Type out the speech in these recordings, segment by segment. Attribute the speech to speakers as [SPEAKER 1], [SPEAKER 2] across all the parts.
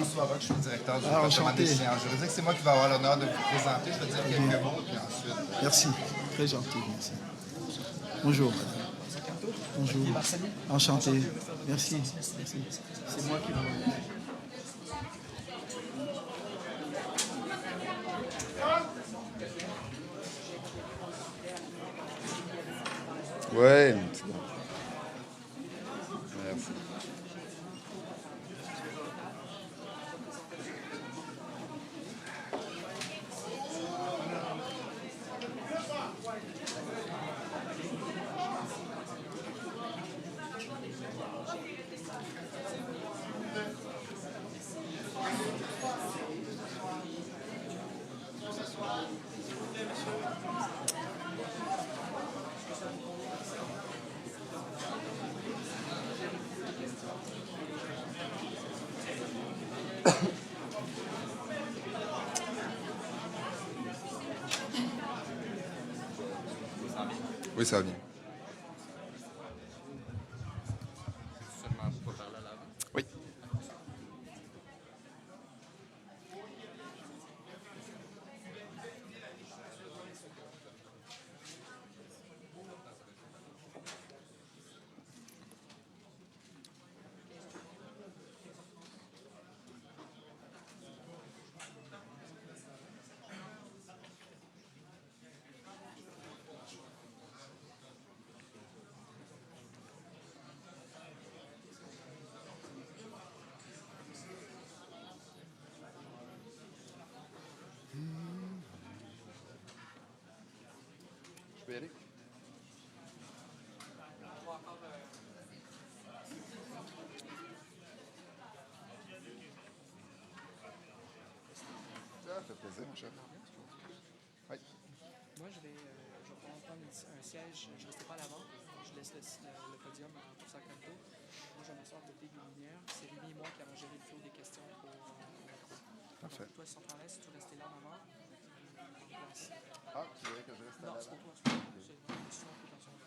[SPEAKER 1] François Roch, je suis le directeur du département
[SPEAKER 2] enchanté.
[SPEAKER 1] des sciences juridiques. C'est moi qui vais avoir l'honneur de vous présenter. Je vais dire quelques mots, puis ensuite...
[SPEAKER 2] Merci, très gentil, merci. Bonjour. Bonjour. Enchanté. Merci. Merci. C'est moi qui vous...
[SPEAKER 3] Oui, c'est bon. Merci. Oui, ça va bien. Oui. Je peux y aller? Ça fait plaisir, mon cher. Oui.
[SPEAKER 4] Moi, je vais prendre un siège. Je ne resterai pas à l'avant. Je laisse le podium à professeur Camteau. Moi, je vais m'asseoir à côté des lumières. C'est Rémi et moi qui avons géré le flot des questions pour
[SPEAKER 3] Parfait.
[SPEAKER 4] Donc, toi, si on t'en laisse, tu veux rester là, maman.
[SPEAKER 3] Ah, tu dirais que je reste à
[SPEAKER 4] Non,
[SPEAKER 3] l'avant?
[SPEAKER 4] c'est pour toi. C'est pour toi. Sinon, faut t'en sortir.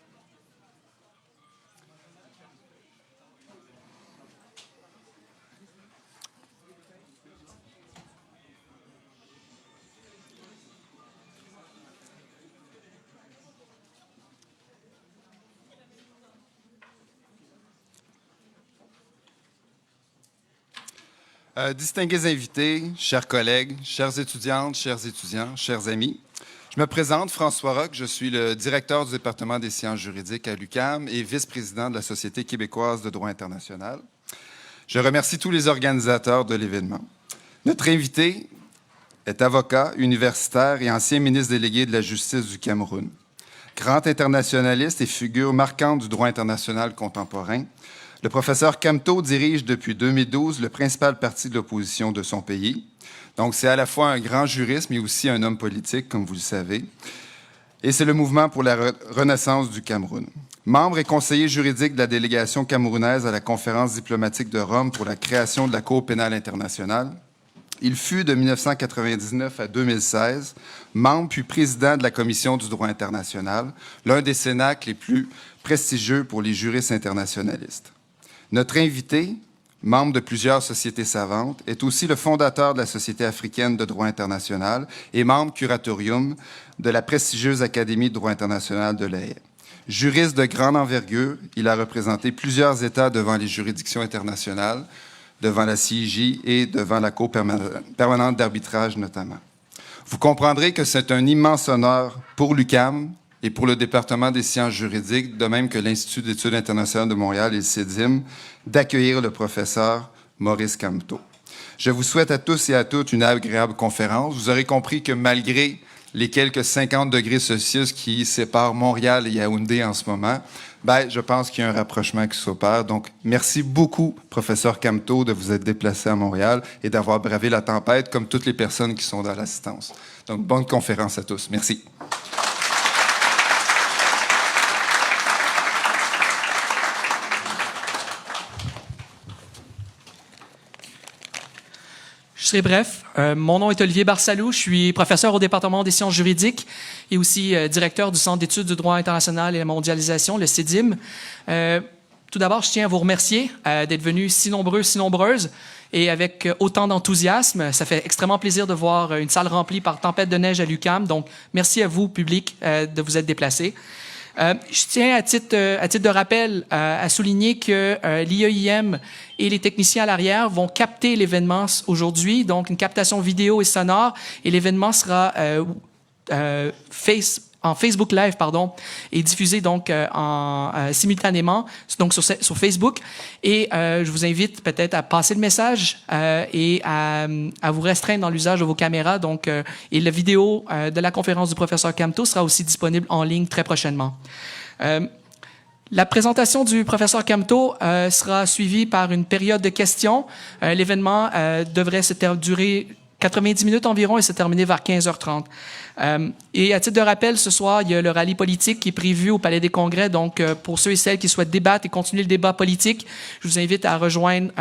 [SPEAKER 3] Distingués invités, chers collègues, chères étudiantes, chers étudiants, chers amis, je me présente, François Roch, je suis le directeur du département des sciences juridiques à l'UQAM et vice-président de la Société québécoise de droit international. Je remercie tous les organisateurs de l'événement. Notre invité est avocat, universitaire et ancien ministre délégué de la Justice du Cameroun. Grand internationaliste et figure marquante du droit international contemporain, le professeur Camteau dirige depuis 2012 le principal parti de l'opposition de son pays. Donc, c'est à la fois un grand juriste, mais aussi un homme politique, comme vous le savez. Et c'est le mouvement pour la renaissance du Cameroun. Membre et conseiller juridique de la délégation camerounaise à la conférence diplomatique de Rome pour la création de la Cour pénale internationale, il fut de 1999 à 2016 membre puis président de la Commission du droit international, l'un des cénacles les plus prestigieux pour les juristes internationalistes. Notre invité, membre de plusieurs sociétés savantes, est aussi le fondateur de la Société africaine de droit international et membre curatorium de la prestigieuse Académie de droit international de La Haye. Juriste de grande envergure, il a représenté plusieurs États devant les juridictions internationales, devant la CIJ et devant la Cour permanente d'arbitrage notamment. Vous comprendrez que c'est un immense honneur pour l'UQAM et pour le département des sciences juridiques, de même que l'Institut d'études internationales de Montréal et le CEDIM, d'accueillir le professeur Maurice Camteau. Je vous souhaite à tous et à toutes une agréable conférence. Vous aurez compris que malgré les quelques 50 degrés Celsius qui séparent Montréal et Yaoundé en ce moment, je pense qu'il y a un rapprochement qui s'opère. Donc, merci beaucoup, professeur Camteau, de vous être déplacé à Montréal et d'avoir bravé la tempête, comme toutes les personnes qui sont dans l'assistance. Donc, bonne conférence à tous. Merci.
[SPEAKER 4] Je serai bref. Mon nom est Olivier Barsalou. Je suis professeur au département des sciences juridiques et aussi directeur du Centre d'études du droit international et la mondialisation, le CEDIM. Tout d'abord, je tiens à vous remercier d'être venus si nombreux, si nombreuses. et avec autant d'enthousiasme. Ça fait extrêmement plaisir de voir une salle remplie par tempête de neige à l'UQAM. Donc, merci à vous, public, de vous être déplacés. Je tiens, à titre de rappel, à souligner que l'IEIM et les techniciens à l'arrière vont capter l'événement aujourd'hui, donc une captation vidéo et sonore, et l'événement sera en Facebook Live, et diffusé donc simultanément donc sur Facebook. Et je vous invite peut-être à passer le message et à vous restreindre dans l'usage de vos caméras. Donc, et la vidéo de la conférence du professeur Camteau sera aussi disponible en ligne très prochainement. La présentation du professeur Camteau sera suivie par une période de questions. L'événement devrait durer 90 minutes environ et se terminer vers 15h30. Et à titre de rappel, ce soir, il y a le rallye politique qui est prévu au Palais des Congrès. Donc, pour ceux et celles qui souhaitent débattre et continuer le débat politique, je vous invite à rejoindre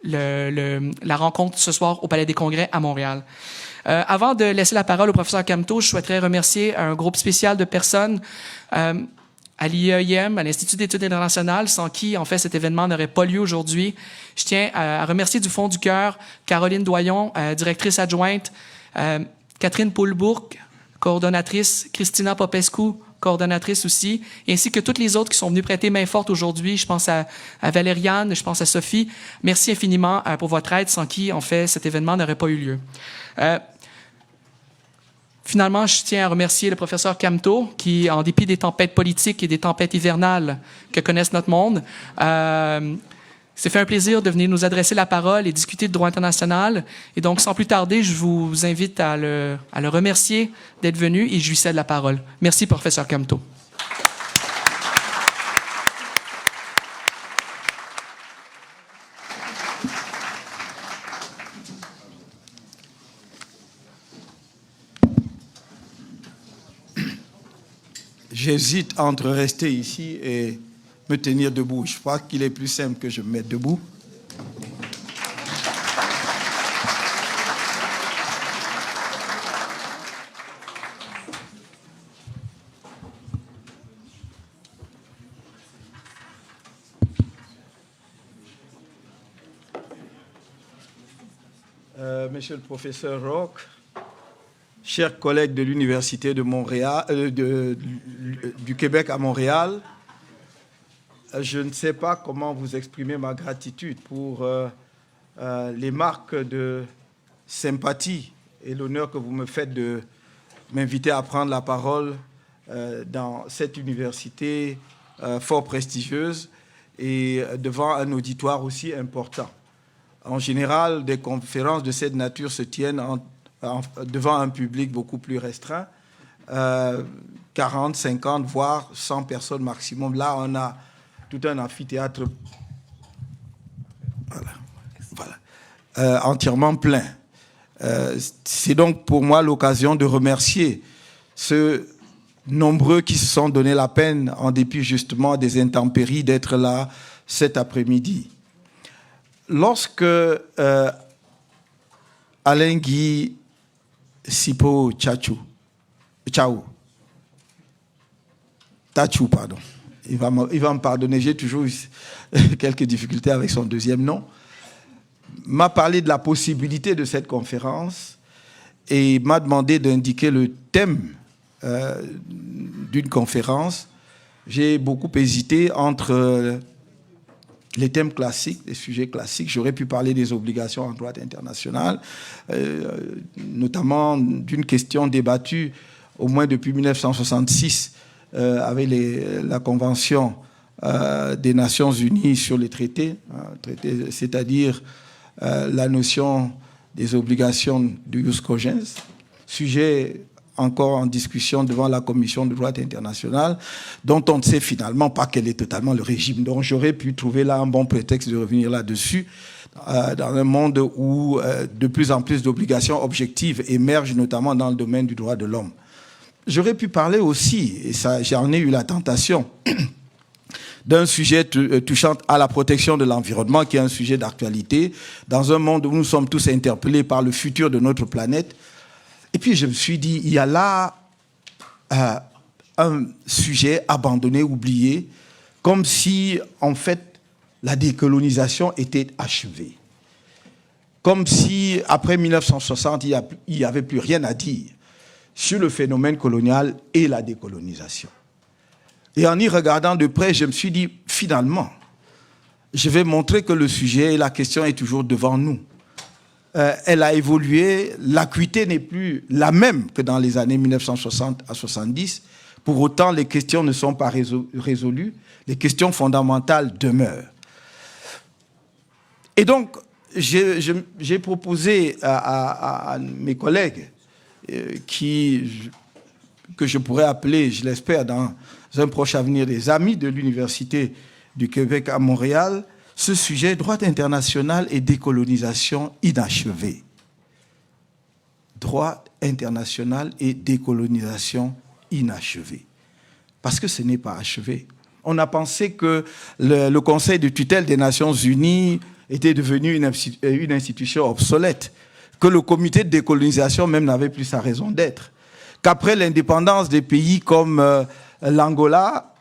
[SPEAKER 4] la rencontre ce soir au Palais des Congrès à Montréal. Avant de laisser la parole au professeur Camteau, je souhaiterais remercier un groupe spécial de personnes à l'IEIM, à l'Institut d'études internationales, sans qui, en fait, cet événement n'aurait pas lieu aujourd'hui. Je tiens à remercier du fond du cœur Caroline Doyon, directrice adjointe, Catherine Poulbourg, coordonnatrice, Christina Popescu, coordonnatrice aussi, ainsi que toutes les autres qui sont venues prêter main forte aujourd'hui. Je pense à Valériane, je pense à Sophie. Merci infiniment pour votre aide, sans qui, en fait, cet événement n'aurait pas eu lieu. Finalement, je tiens à remercier le professeur Camteau, qui, en dépit des tempêtes politiques et des tempêtes hivernales que connaissent notre monde, c'est fait un plaisir de venir nous adresser la parole et discuter de droit international. Et donc, sans plus tarder, je vous invite à le remercier d'être venu et je lui cède la parole. Merci, professeur Camteau.
[SPEAKER 2] J'hésite entre rester ici et me tenir debout. Je crois qu'il est plus simple que je me mette debout. Monsieur le professeur Roch, chers collègues de l'Université de Montréal, du Québec à Montréal, je ne sais pas comment vous exprimer ma gratitude pour les marques de sympathie et l'honneur que vous me faites de m'inviter à prendre la parole dans cette université fort prestigieuse et devant un auditoire aussi important. En général, des conférences de cette nature se tiennent devant un public beaucoup plus restreint, 40, 50, voire 100 personnes maximum. Là, on a tout un amphithéâtre entièrement plein. C'est donc pour moi l'occasion de remercier ceux nombreux qui se sont donné la peine, en dépit justement des intempéries, d'être là cet après-midi. Lorsque Alain Guy Sipo Tachou, pardon. Il va me pardonner, j'ai toujours eu quelques difficultés avec son deuxième nom, m'a parlé de la possibilité de cette conférence et m'a demandé d'indiquer le thème d'une conférence. J'ai beaucoup hésité entre les thèmes classiques, les sujets classiques. J'aurais pu parler des obligations en droit international, notamment d'une question débattue au moins depuis 1966 avec la Convention des Nations Unies sur les traités, c'est-à-dire la notion des obligations de jus cogens, sujet encore en discussion devant la Commission de droit international, dont on ne sait finalement pas quel est totalement le régime. Donc j'aurais pu trouver là un bon prétexte de revenir là-dessus, dans un monde où de plus en plus d'obligations objectives émergent, notamment dans le domaine du droit de l'homme. J'aurais pu parler aussi, et ça, j'en ai eu la tentation, d'un sujet touchant à la protection de l'environnement, qui est un sujet d'actualité, dans un monde où nous sommes tous interpellés par le futur de notre planète. Et puis je me suis dit, il y a là un sujet abandonné, oublié, comme si, en fait, la décolonisation était achevée. comme si, après 1960, il n'y avait plus rien à dire sur le phénomène colonial et la décolonisation. Et en y regardant de près, je me suis dit, finalement, je vais montrer que le sujet et la question est toujours devant nous. Elle a évolué, l'acuité n'est plus la même que dans les années 1960 à 70. Pour autant, les questions ne sont pas résolues, les questions fondamentales demeurent. Et donc, j'ai proposé à mes collègues, que je pourrais appeler, je l'espère, dans un proche avenir, des amis de l'Université du Québec à Montréal, ce sujet, droit international et décolonisation inachevé. Droit international et décolonisation inachevé. Parce que ce n'est pas achevé. On a pensé que le Conseil de tutelle des Nations Unies était devenu une institution obsolète, que le comité de décolonisation même n'avait plus sa raison d'être, qu'après l'indépendance des pays comme l'Angola,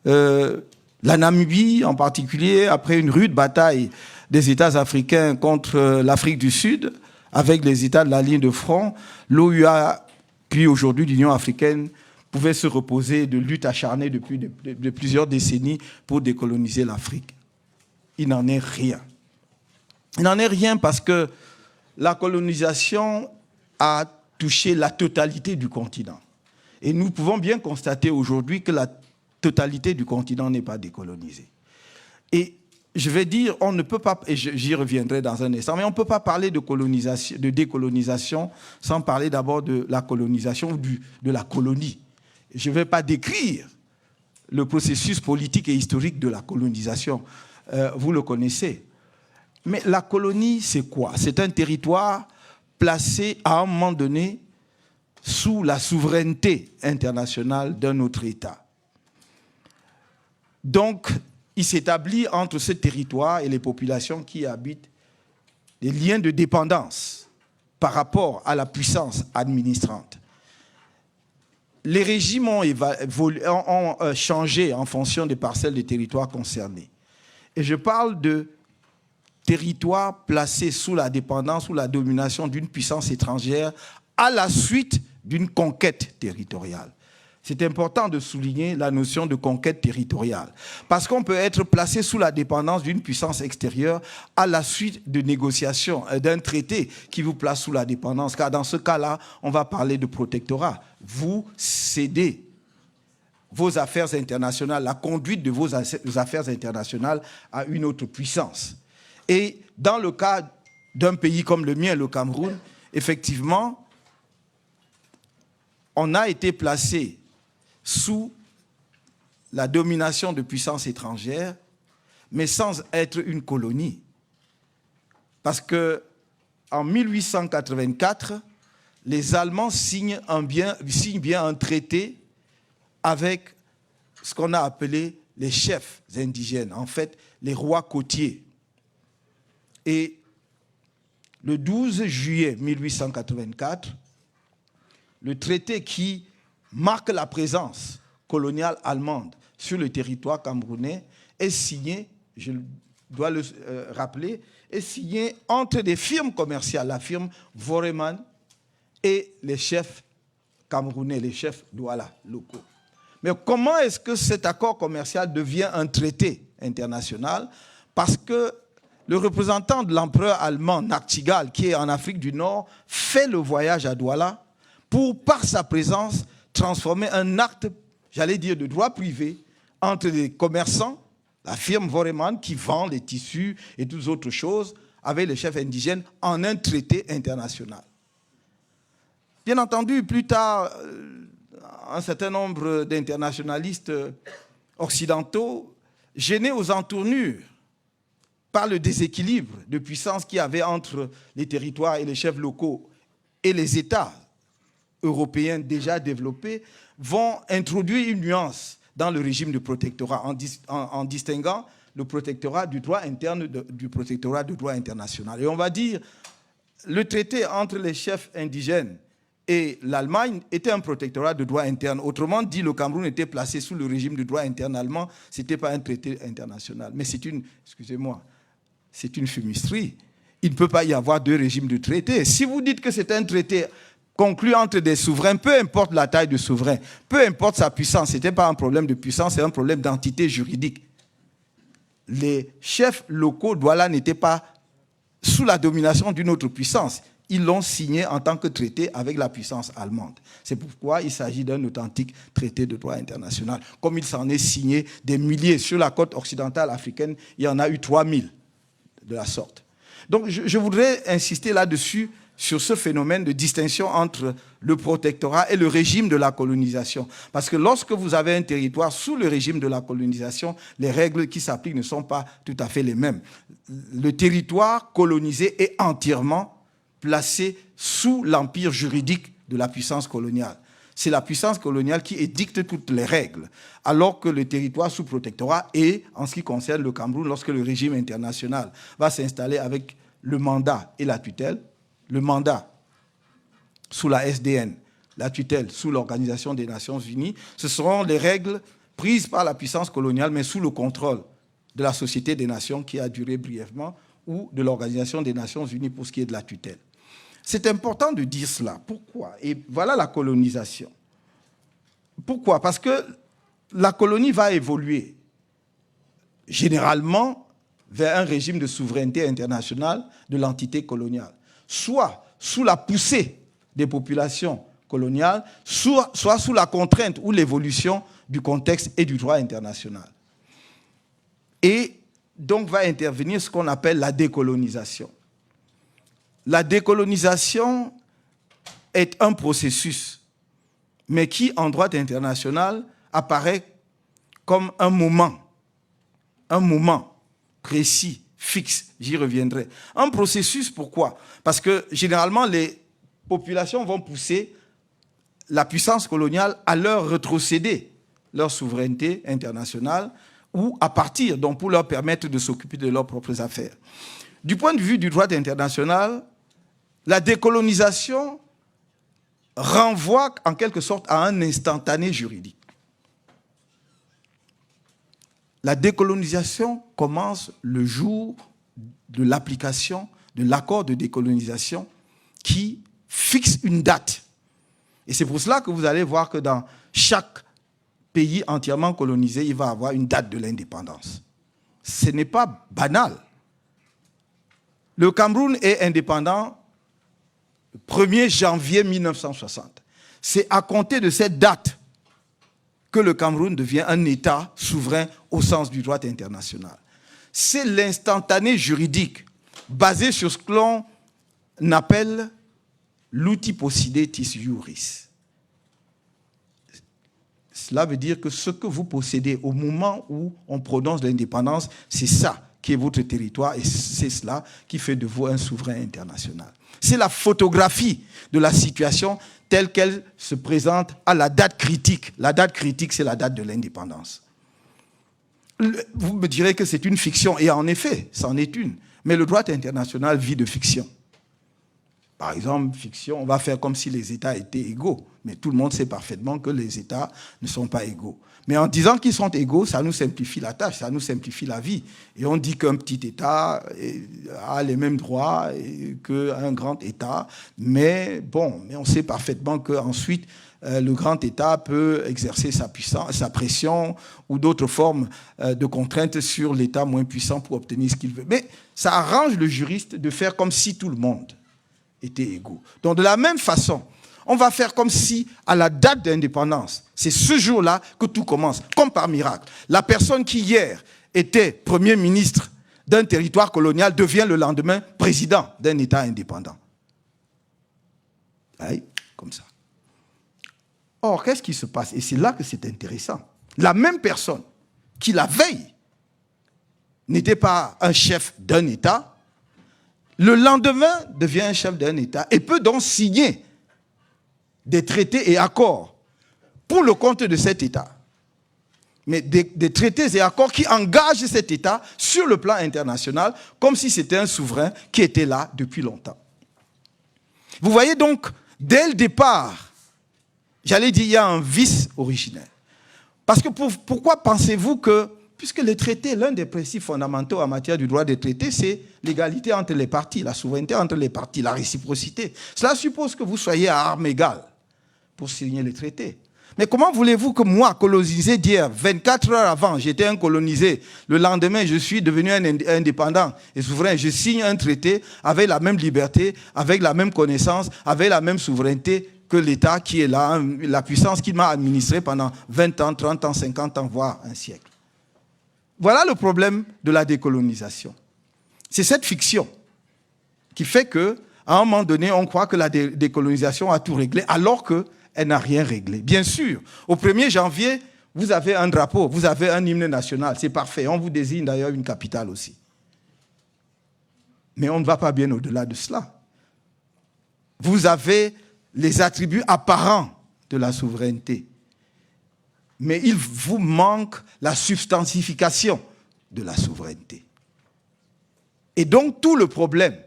[SPEAKER 2] la Namibie en particulier, après une rude bataille des États africains contre l'Afrique du Sud, avec les États de la ligne de front, l'OUA, puis aujourd'hui l'Union africaine, pouvait se reposer de luttes acharnées depuis de plusieurs décennies pour décoloniser l'Afrique. Il n'en est rien. Il n'en est rien parce que la colonisation a touché la totalité du continent. Et nous pouvons bien constater aujourd'hui que la totalité du continent n'est pas décolonisée. Et je vais dire, on ne peut pas, et j'y reviendrai dans un instant, mais on ne peut pas parler de décolonisation sans parler d'abord de la colonisation ou de la colonie. Je ne vais pas décrire le processus politique et historique de la colonisation. Vous le connaissez. Mais la colonie, c'est quoi? C'est un territoire placé à un moment donné sous la souveraineté internationale d'un autre État. Donc, il s'établit entre ce territoire et les populations qui y habitent des liens de dépendance par rapport à la puissance administrante. Les régimes ont changé en fonction des parcelles des territoires concernés. Et je parle de territoires placés sous la dépendance ou la domination d'une puissance étrangère à la suite d'une conquête territoriale. C'est important de souligner la notion de conquête territoriale. Parce qu'on peut être placé sous la dépendance d'une puissance extérieure à la suite de négociations, d'un traité qui vous place sous la dépendance. Car dans ce cas-là, on va parler de protectorat. Vous cédez vos affaires internationales, la conduite de vos affaires internationales à une autre puissance. Et dans le cas d'un pays comme le mien, le Cameroun, effectivement, on a été placé sous la domination de puissances étrangères, mais sans être une colonie. Parce qu'en 1884, les Allemands signent bien un traité avec ce qu'on a appelé les chefs indigènes, en fait, les rois côtiers. Et le 12 juillet 1884, le traité qui marque la présence coloniale allemande sur le territoire camerounais est signé, je dois le rappeler, est signé entre des firmes commerciales, la firme Voreman et les chefs camerounais, les chefs Douala locaux. Mais comment est-ce que cet accord commercial devient un traité international? Parce que le représentant de l'empereur allemand, Nachtigal, qui est en Afrique du Nord, fait le voyage à Douala pour, par sa présence, transformer un acte, j'allais dire, de droit privé entre les commerçants, la firme Voreman qui vend les tissus et toutes autres choses, avec les chefs indigènes, en un traité international. Bien entendu, plus tard, un certain nombre d'internationalistes occidentaux, gênés aux entournures par le déséquilibre de puissance qu'il y avait entre les territoires et les chefs locaux et les États européens déjà développés, vont introduire une nuance dans le régime de protectorat en distinguant le protectorat du droit interne du protectorat du droit international. Et on va dire, le traité entre les chefs indigènes et l'Allemagne était un protectorat de droit interne. Autrement dit, le Cameroun était placé sous le régime de droit interne allemand. Ce n'était pas un traité international. Mais c'est une, excusez-moi, c'est une fumisterie. il ne peut pas y avoir deux régimes de traité. Si vous dites que c'est un traité conclu entre des souverains, peu importe la taille du souverain, peu importe sa puissance, ce n'était pas un problème de puissance, c'est un problème d'entité juridique. Les chefs locaux Douala n'étaient pas sous la domination d'une autre puissance. Ils l'ont signé en tant que traité avec la puissance allemande. C'est pourquoi il s'agit d'un authentique traité de droit international. Comme il s'en est signé des milliers sur la côte occidentale africaine, il y en a eu 3000 de la sorte. Donc je voudrais insister là-dessus, sur ce phénomène de distinction entre le protectorat et le régime de la colonisation. Parce que lorsque vous avez un territoire sous le régime de la colonisation, les règles qui s'appliquent ne sont pas tout à fait les mêmes. Le territoire colonisé est entièrement placé sous l'empire juridique de la puissance coloniale. C'est la puissance coloniale qui édicte toutes les règles, alors que le territoire sous protectorat est, en ce qui concerne le Cameroun, lorsque le régime international va s'installer avec le mandat et la tutelle, le mandat sous la SDN, la tutelle sous l'Organisation des Nations Unies, ce seront les règles prises par la puissance coloniale, mais sous le contrôle de la Société des Nations qui a duré brièvement, ou de l'Organisation des Nations Unies pour ce qui est de la tutelle. C'est important de dire cela. Pourquoi? Et voilà la colonisation. Pourquoi? Parce que la colonie va évoluer généralement vers un régime de souveraineté internationale de l'entité coloniale, soit sous la poussée des populations coloniales, soit sous la contrainte ou l'évolution du contexte et du droit international. Et donc va intervenir ce qu'on appelle la décolonisation. La décolonisation est un processus, mais qui, en droit international, apparaît comme un moment précis, fixe, j'y reviendrai. Un processus, pourquoi? Parce que généralement, les populations vont pousser la puissance coloniale à leur rétrocéder leur souveraineté internationale ou à partir, donc pour leur permettre de s'occuper de leurs propres affaires. Du point de vue du droit international, la décolonisation renvoie en quelque sorte à un instantané juridique. La décolonisation commence le jour de l'application de l'accord de décolonisation qui fixe une date. Et c'est pour cela que vous allez voir que dans chaque pays entièrement colonisé, il va avoir une date de l'indépendance. Ce n'est pas banal. Le Cameroun est indépendant le 1er janvier 1960. C'est à compter de cette date que le Cameroun devient un État souverain au sens du droit international. C'est l'instantané juridique basé sur ce que l'on appelle l'uti possidetis iuris. Cela veut dire que ce que vous possédez au moment où on prononce l'indépendance, c'est ça qui est votre territoire et c'est cela qui fait de vous un souverain international. C'est la photographie de la situation telle qu'elle se présente à la date critique. La date critique, c'est la date de l'indépendance. Vous me direz que c'est une fiction, et en effet, c'en est une. Mais le droit international vit de fiction. Par exemple, fiction, on va faire comme si les États étaient égaux. Mais tout le monde sait parfaitement que les États ne sont pas égaux. Mais en disant qu'ils sont égaux, ça nous simplifie la tâche, ça nous simplifie la vie. Et on dit qu'un petit État a les mêmes droits qu'un grand État. Mais bon, on sait parfaitement qu'ensuite, le grand État peut exercer sa puissance, sa pression ou d'autres formes de contraintes sur l'État moins puissant pour obtenir ce qu'il veut. Mais ça arrange le juriste de faire comme si tout le monde était égaux. Donc de la même façon, on va faire comme si, à la date d'indépendance, c'est ce jour-là que tout commence, comme par miracle. La personne qui hier était Premier ministre d'un territoire colonial devient le lendemain président d'un État indépendant. Oui, comme ça. Or, qu'est-ce qui se passe? Et c'est là que c'est intéressant. La même personne qui, la veille, n'était pas un chef d'un État, le lendemain devient un chef d'un État et peut donc signer des traités et accords pour le compte de cet État. Mais des traités et accords qui engagent cet État sur le plan international comme si c'était un souverain qui était là depuis longtemps. Vous voyez donc, dès le départ, j'allais dire, il y a un vice originel. Parce que pourquoi pensez-vous que Puisque les traités, l'un des principes fondamentaux en matière du droit des traités, c'est l'égalité entre les parties, la souveraineté entre les parties, la réciprocité. Cela suppose que vous soyez à armes égales pour signer les traités. Mais comment voulez-vous que moi, colonisé d'hier, 24 heures avant, j'étais un colonisé, le lendemain, je suis devenu un indépendant et souverain, je signe un traité avec la même liberté, avec la même connaissance, avec la même souveraineté que l'État qui est là, la puissance qui m'a administré pendant 20 ans, 30 ans, 50 ans, voire un siècle. Voilà le problème de la décolonisation. C'est cette fiction qui fait qu'à un moment donné, on croit que la décolonisation a tout réglé, alors qu'elle n'a rien réglé. Bien sûr, au 1er janvier, vous avez un drapeau, vous avez un hymne national, c'est parfait. On vous désigne d'ailleurs une capitale aussi. Mais on ne va pas bien au-delà de cela. Vous avez les attributs apparents de la souveraineté. Mais il vous manque la substantification de la souveraineté. Et donc, tout le problème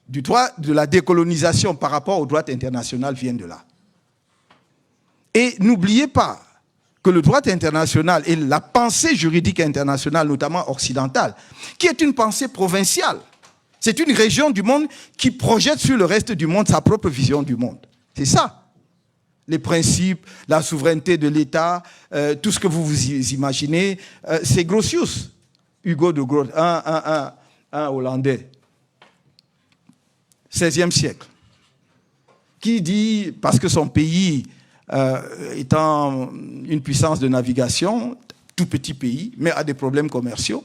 [SPEAKER 2] du droit de la décolonisation par rapport au droit international vient de là. Et n'oubliez pas que le droit international et la pensée juridique internationale, notamment occidentale, qui est une pensée provinciale, c'est une région du monde qui projette sur le reste du monde sa propre vision du monde. C'est ça. Les principes, la souveraineté de l'État, tout ce que vous vous imaginez, c'est Grotius, Hugo de Groot, un Hollandais, 16e siècle, qui dit, parce que son pays étant une puissance de navigation, tout petit pays, mais a des problèmes commerciaux,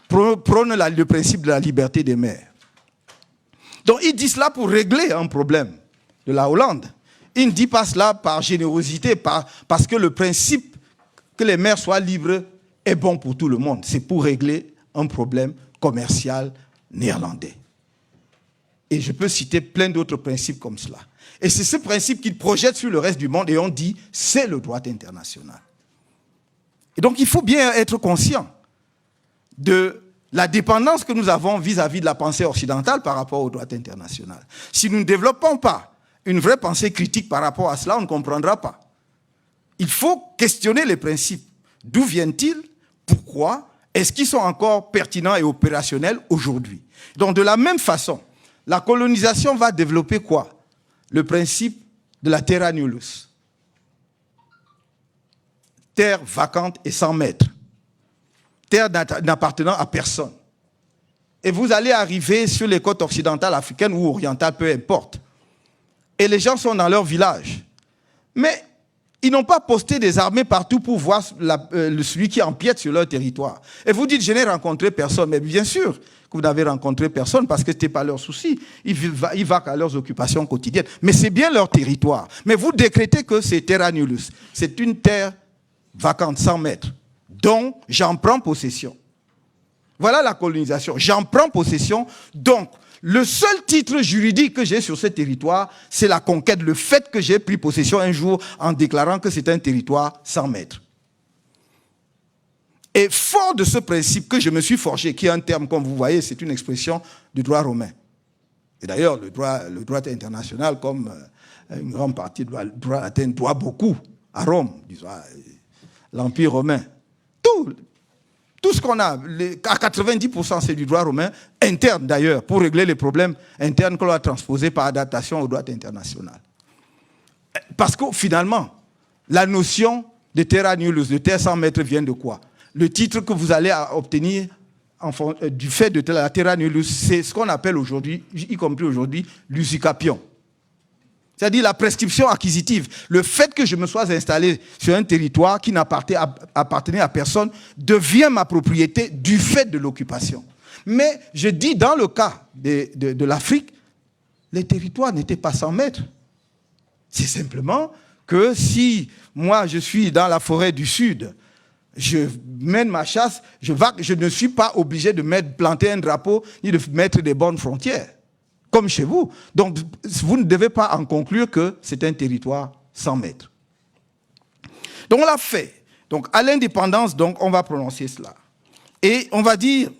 [SPEAKER 2] prône le principe de la liberté des mers. Donc il dit cela pour régler un problème de la Hollande. Il ne dit pas cela par générosité, parce que le principe que les mers soient libres est bon pour tout le monde. C'est pour régler un problème commercial néerlandais. Et je peux citer plein d'autres principes comme cela. Et c'est ce principe qu'il projette sur le reste du monde et on dit c'est le droit international. Et donc il faut bien être conscient de la dépendance que nous avons vis-à-vis de la pensée occidentale par rapport au droit international. Si nous ne développons pas une vraie pensée critique par rapport à cela, on ne comprendra pas. Il faut questionner les principes. D'où viennent-ils? Pourquoi? Est-ce qu'ils sont encore pertinents et opérationnels aujourd'hui? Donc de la même façon, la colonisation va développer quoi? Le principe de la terra nullius. Terre vacante et sans maître. Terre n'appartenant à personne. Et vous allez arriver sur les côtes occidentales africaines ou orientales, peu importe. Et les gens sont dans leur village. Mais ils n'ont pas posté des armées partout pour voir celui qui empiète sur leur territoire. Et vous dites, je n'ai rencontré personne. Mais bien sûr que vous n'avez rencontré personne parce que ce n'était pas leur souci. Ils vaquent à leurs occupations quotidiennes. Mais c'est bien leur territoire. Mais vous décrétez que c'est terra nullius. C'est une terre vacante, sans maître, dont j'en prends possession. Voilà la colonisation. J'en prends possession, donc le seul titre juridique que j'ai sur ce territoire, c'est la conquête, le fait que j'ai pris possession un jour en déclarant que c'est un territoire sans maître. Et fort de ce principe que je me suis forgé, qui est un terme, comme vous voyez, c'est une expression du droit romain. Et d'ailleurs, le droit international, comme une grande partie du droit latin, doit beaucoup à Rome, disons, l'Empire romain. Tout ce qu'on a, à 90%, c'est du droit romain, interne d'ailleurs, pour régler les problèmes internes que l'on a transposés par adaptation au droit international. Parce que finalement, la notion de terra nullius, de terre sans maître, vient de quoi? Le titre que vous allez obtenir du fait de la terra nullius, c'est ce qu'on appelle aujourd'hui, y compris aujourd'hui, l'usucapion. C'est-à-dire la prescription acquisitive. Le fait que je me sois installé sur un territoire qui n'appartenait à personne devient ma propriété du fait de l'occupation. Mais je dis, dans le cas de l'Afrique, les territoires n'étaient pas sans maître. C'est simplement que si moi je suis dans la forêt du Sud, je mène ma chasse, je ne suis pas obligé de planter un drapeau ni de mettre des bornes frontières. Comme chez vous. Donc, vous ne devez pas en conclure que c'est un territoire sans maître. Donc, on l'a fait. Donc, à l'indépendance, donc, on va prononcer cela. Et on va dire,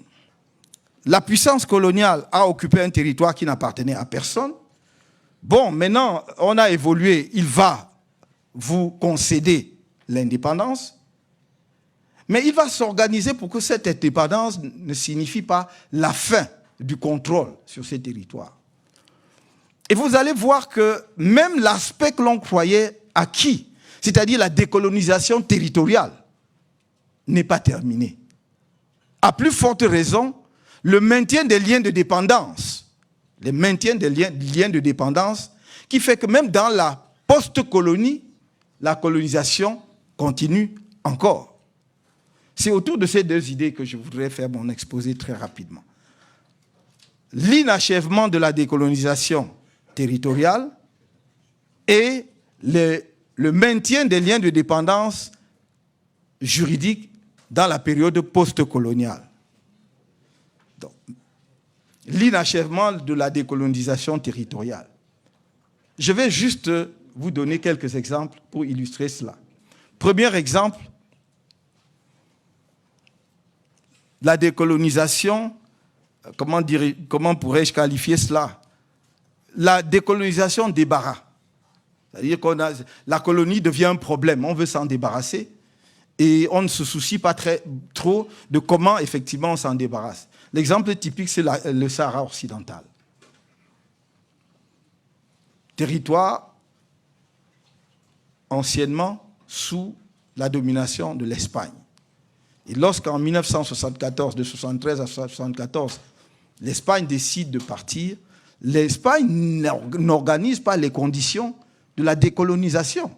[SPEAKER 2] la puissance coloniale a occupé un territoire qui n'appartenait à personne. Bon, maintenant, on a évolué. Il va vous concéder l'indépendance. Mais il va s'organiser pour que cette indépendance ne signifie pas la fin du contrôle sur ces territoires. Et vous allez voir que même l'aspect que l'on croyait acquis, c'est-à-dire la décolonisation territoriale, n'est pas terminé. À plus forte raison, le maintien des liens de dépendance, le maintien des liens de dépendance, qui fait que même dans la post-colonie, la colonisation continue encore. C'est autour de ces deux idées que je voudrais faire mon exposé très rapidement. L'inachèvement de la décolonisation territoriale et le maintien des liens de dépendance juridique dans la période post-coloniale. L'inachèvement de la décolonisation territoriale. Je vais juste vous donner quelques exemples pour illustrer cela. Premier exemple, la décolonisation, comment pourrais-je qualifier cela? La décolonisation débarras. C'est-à-dire que la colonie devient un problème, on veut s'en débarrasser et on ne se soucie pas trop de comment effectivement on s'en débarrasse. L'exemple typique, c'est le Sahara occidental. Territoire anciennement sous la domination de l'Espagne. Et lorsqu'en 1974, de 73 à 74, l'Espagne décide de partir, l'Espagne n'organise pas les conditions de la décolonisation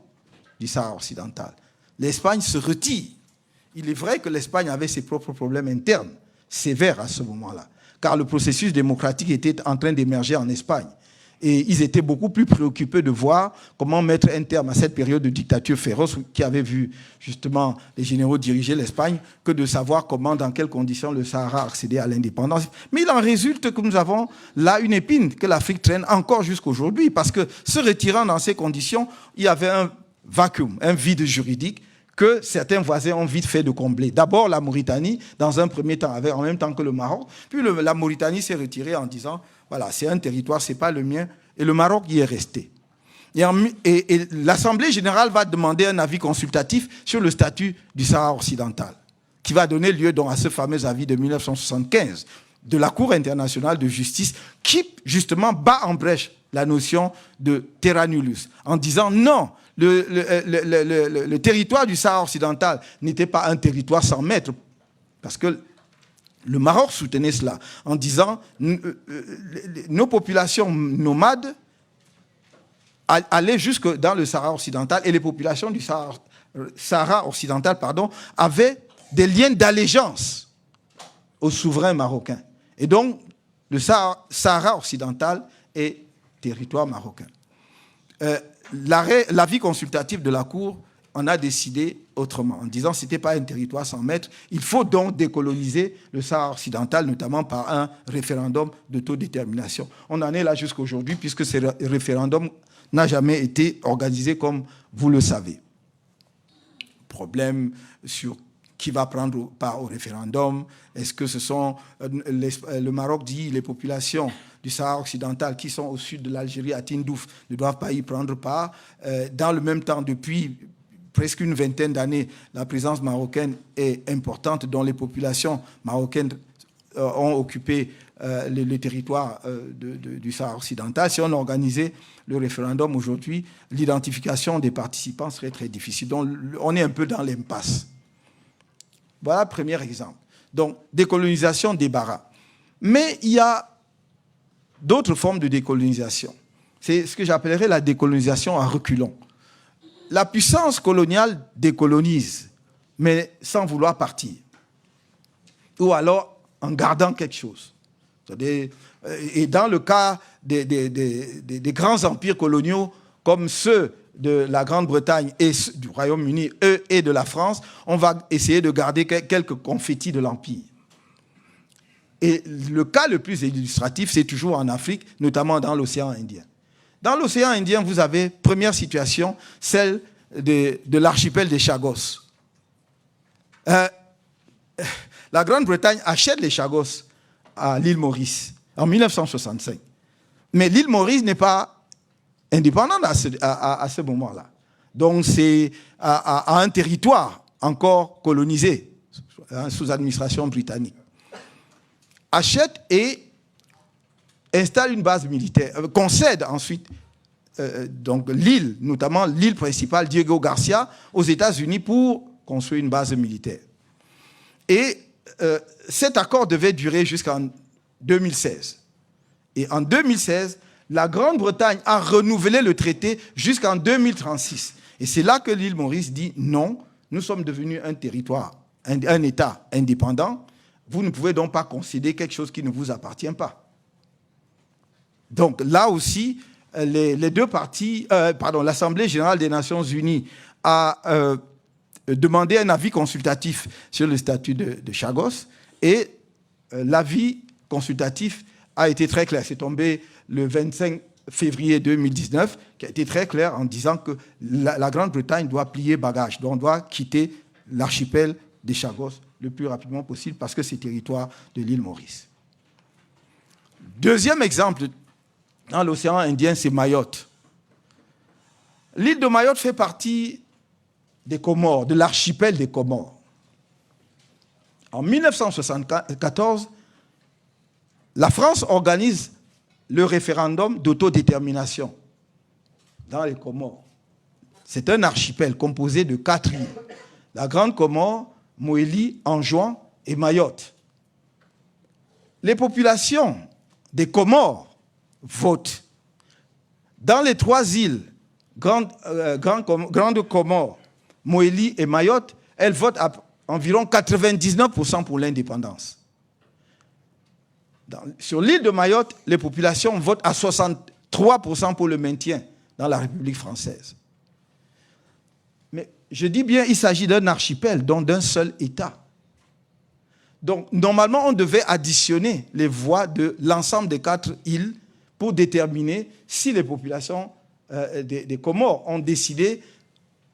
[SPEAKER 2] du Sahara occidental. L'Espagne se retire. Il est vrai que l'Espagne avait ses propres problèmes internes, sévères à ce moment-là, car le processus démocratique était en train d'émerger en Espagne. Et ils étaient beaucoup plus préoccupés de voir comment mettre un terme à cette période de dictature féroce qui avait vu justement les généraux diriger l'Espagne que de savoir comment, dans quelles conditions le Sahara accédait à l'indépendance. Mais il en résulte que nous avons là une épine que l'Afrique traîne encore jusqu'à aujourd'hui parce que se retirant dans ces conditions, il y avait un vacuum, un vide juridique que certains voisins ont vite fait de combler. D'abord la Mauritanie, dans un premier temps, en même temps que le Maroc, puis la Mauritanie s'est retirée en disant voilà, c'est un territoire, ce n'est pas le mien, et le Maroc y est resté. Et l'Assemblée générale va demander un avis consultatif sur le statut du Sahara occidental, qui va donner lieu donc à ce fameux avis de 1975 de la Cour internationale de justice, qui justement bat en brèche la notion de terra nullius, en disant non, le territoire du Sahara occidental n'était pas un territoire sans maître, parce que le Maroc soutenait cela en disant nos populations nomades allaient jusque dans le Sahara occidental et les populations du Sahara occidental avaient des liens d'allégeance au souverain marocain. Et donc, le Sahara occidental est territoire marocain. L'avis consultatif de la Cour en a décidé autrement, en disant que ce n'était pas un territoire sans maître. Il faut donc décoloniser le Sahara occidental, notamment par un référendum d'autodétermination. On en est là jusqu'à aujourd'hui, puisque ce référendum n'a jamais été organisé comme vous le savez. Problème sur qui va prendre part au référendum. Est-ce que ce sont... le Maroc dit les populations du Sahara occidental qui sont au sud de l'Algérie, à Tindouf, ne doivent pas y prendre part. Dans le même temps, depuis presque une vingtaine d'années, la présence marocaine est importante, dont les populations marocaines ont occupé le territoire du Sahara occidental. Si on organisait le référendum aujourd'hui, l'identification des participants serait très difficile. Donc, on est un peu dans l'impasse. Voilà le premier exemple. Donc, décolonisation, débarras. Mais il y a d'autres formes de décolonisation. C'est ce que j'appellerais la décolonisation à reculons. La puissance coloniale décolonise, mais sans vouloir partir. Ou alors en gardant quelque chose. Et dans le cas des grands empires coloniaux, comme ceux de la Grande-Bretagne et du Royaume-Uni et de la France, on va essayer de garder quelques confettis de l'Empire. Et le cas le plus illustratif, c'est toujours en Afrique, notamment dans l'océan Indien. Dans l'océan Indien, vous avez, première situation, celle de l'archipel des Chagos. La Grande-Bretagne achète les Chagos à l'île Maurice en 1965. Mais l'île Maurice n'est pas indépendante à ce moment-là. Donc c'est à un territoire encore colonisé sous administration britannique, achète et installe une base militaire, concède ensuite donc l'île, notamment l'île principale, Diego Garcia, aux États-Unis pour construire une base militaire. Et cet accord devait durer jusqu'en 2016. Et en 2016, la Grande-Bretagne a renouvelé le traité jusqu'en 2036. Et c'est là que l'île Maurice dit non, nous sommes devenus un territoire, un État indépendant. Vous ne pouvez donc pas concéder quelque chose qui ne vous appartient pas. Donc là aussi, les deux parties, l'Assemblée générale des Nations unies a demandé un avis consultatif sur le statut de Chagos et l'avis consultatif a été très clair. C'est tombé le 25 février 2019, qui a été très clair en disant que la Grande-Bretagne doit plier bagage, donc on doit quitter l'archipel des Chagos le plus rapidement possible parce que c'est territoire de l'île Maurice. Deuxième exemple, dans l'océan Indien, c'est Mayotte. L'île de Mayotte fait partie des Comores, de l'archipel des Comores. En 1974, la France organise le référendum d'autodétermination dans les Comores. C'est un archipel composé de 4 îles. La Grande Comore, Moélie, Anjouan et Mayotte. Les populations des Comores votent. Dans les 3 îles, Grande Comore, Moélie et Mayotte, elles votent à environ 99% pour l'indépendance. Sur l'île de Mayotte, les populations votent à 63% pour le maintien dans la République française. Mais je dis bien, il s'agit d'un archipel, donc d'un seul État. Donc, normalement, on devait additionner les voix de l'ensemble des 4 îles pour déterminer si les populations des Comores ont décidé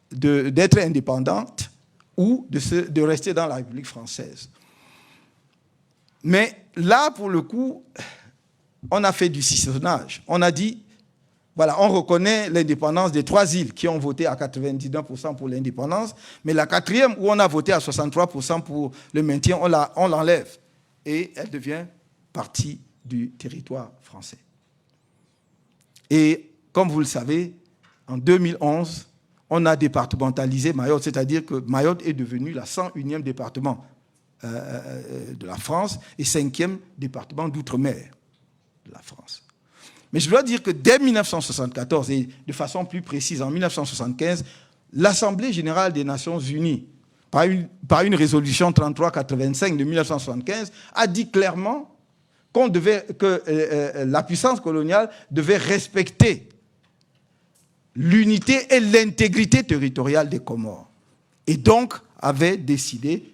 [SPEAKER 2] d'être indépendantes ou de rester dans la République française. Mais là, pour le coup, on a fait du sissonnage. On a dit, voilà, on reconnaît l'indépendance des 3 îles qui ont voté à 99% pour l'indépendance, mais la 4e, où on a voté à 63% pour le maintien, on l'enlève. Et elle devient partie du territoire français. Et comme vous le savez, en 2011, on a départementalisé Mayotte, c'est-à-dire que Mayotte est devenu la 101e département de la France et 5e département d'outre-mer de la France. Mais je dois dire que dès 1974, et de façon plus précise en 1975, l'Assemblée générale des Nations unies, par une résolution 3385 de 1975, a dit clairement que la puissance coloniale devait respecter l'unité et l'intégrité territoriale des Comores. Et donc avait décidé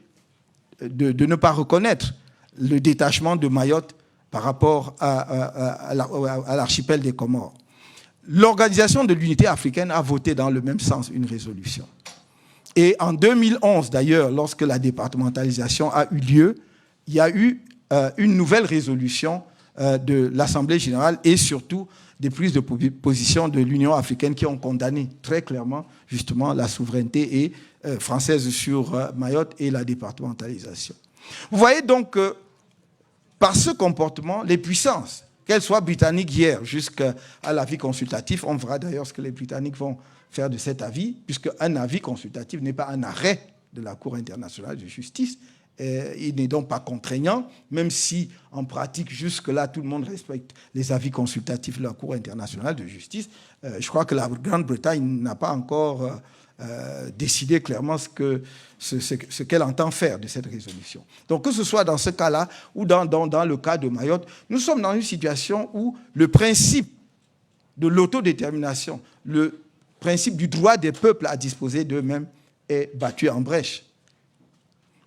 [SPEAKER 2] de ne pas reconnaître le détachement de Mayotte par rapport à l'archipel des Comores. L'Organisation de l'Unité africaine a voté dans le même sens une résolution. Et en 2011, d'ailleurs, lorsque la départementalisation a eu lieu, il y a eu une nouvelle résolution de l'Assemblée générale et surtout des prises de position de l'Union africaine qui ont condamné très clairement justement la souveraineté française sur Mayotte et la départementalisation. Vous voyez donc que par ce comportement, les puissances, qu'elles soient britanniques hier jusqu'à l'avis consultatif, on verra d'ailleurs ce que les Britanniques vont faire de cet avis, puisque un avis consultatif n'est pas un arrêt de la Cour internationale de justice, il n'est donc pas contraignant, même si en pratique, jusque-là, tout le monde respecte les avis consultatifs de la Cour internationale de justice. Je crois que la Grande-Bretagne n'a pas encore décidé clairement ce qu'elle entend faire de cette résolution. Donc que ce soit dans ce cas-là ou dans le cas de Mayotte, nous sommes dans une situation où le principe de l'autodétermination, le principe du droit des peuples à disposer d'eux-mêmes est battu en brèche.